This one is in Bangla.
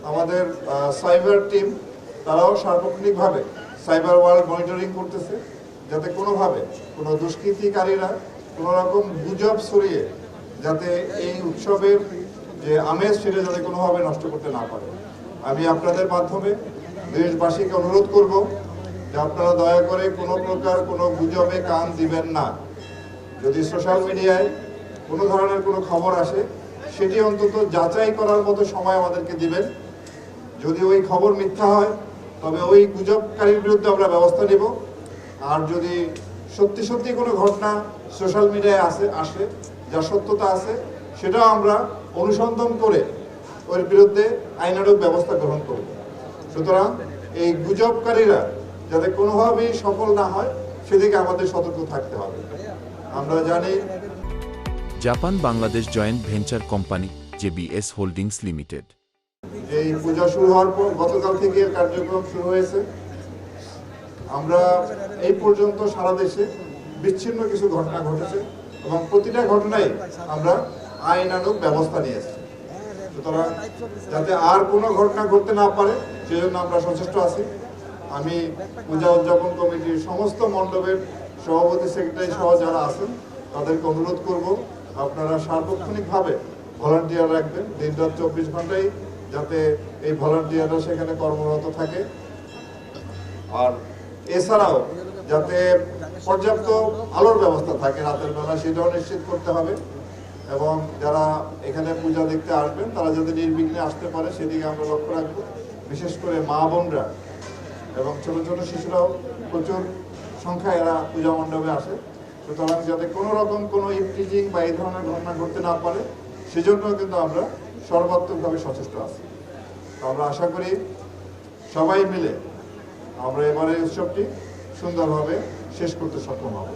আমাদের সাইবার টিম তারাও সার্বক্ষণিকভাবে সাইবার ওয়ার্ল্ড মনিটরিং করতেছে, যাতে কোনোভাবে কোনো দুষ্কৃতিকারীরা কোনো রকম গুজব ছড়িয়ে যাতে এই উৎসবের যে আমেজ সেটা যাতে কোনোভাবে নষ্ট করতে না পারে। আমি আপনাদের মাধ্যমে দেশবাসীকে অনুরোধ করব যে আপনারা দয়া করে কোনো প্রকার কোনো গুজবে কান দিবেন না। যদি সোশ্যাল মিডিয়ায় কোনো ধরনের কোনো খবর আসে সেটি অন্তত যাচাই করার মতো সময় আমাদেরকে দিবেন। যদি ওই খবর মিথ্যা হয় তবে ওই গুজবকারীর বিরুদ্ধে আমরা ব্যবস্থা নেব। আর যদি সত্যি সত্যি কোনো ঘটনা সোশ্যাল মিডিয়ায় আসে যা সত্যতা আছে সেটাও আমরা অনুসন্ধান করে ওর বিরুদ্ধে আইনানুগ ব্যবস্থা গ্রহণ করব। সুতরাং এই গুজবকারীরা যাতে কোনোভাবেই সফল না হয় সেদিকে আমাদের সতর্ক থাকতে হবে। আমরা জানি Japan Bangladesh joint venture company JBS holdings limited এই পূজা শুরু হওয়ার পর গতকাল থেকে এর কার্যক্রম শুরু হয়েছে। আমরা এই পর্যন্ত সারা দেশে বিচ্ছিন্ন কিছু ঘটনা ঘটেছে এবং প্রতিটা ঘটনায় আমরা আইনানুগ ব্যবস্থা নিয়েছি। সুতরাং যাতে আর কোনো ঘটনা ঘটতে না পারে সেজন্য আমরা সচেষ্ট আছি। আমি পূজা উদযাপন কমিটির সমস্ত মণ্ডপের সভাপতি সেক্রেটারি সহ যারা আছেন তাদেরকে অনুরোধ করব আপনারা সার্বক্ষণিকভাবে ভলান্টিয়ার রাখবেন, দিনরাত 24 ঘন্টায় যাতে এই ভলান্টিয়াররা সেখানে কর্মরত থাকে। আর এছাড়াও যাতে পর্যাপ্ত আলোর ব্যবস্থা থাকে রাতের বেলা সেটাও নিশ্চিত করতে হবে এবং যারা এখানে পূজা দেখতে আসবেন তারা যাতে নির্বিঘ্নে আসতে পারে সেদিকে আমরা লক্ষ্য রাখবো। বিশেষ করে মা বোনরা এবং ছোট ছোট শিশুরাও প্রচুর সংখ্যায় এরা পূজা মণ্ডপে আসে। সুতরাং যাতে কোনো রকম কোনো ইফটিজিং বা এই ধরনের ঘটনা ঘটতে না পারে সেজন্য কিন্তু আমরা সর্বাত্মকভাবে সচেষ্ট আছি। আমরা আশা করি সবাই মিলে আমরা এবারে উৎসবটি সুন্দরভাবে শেষ করতে সক্ষম হব।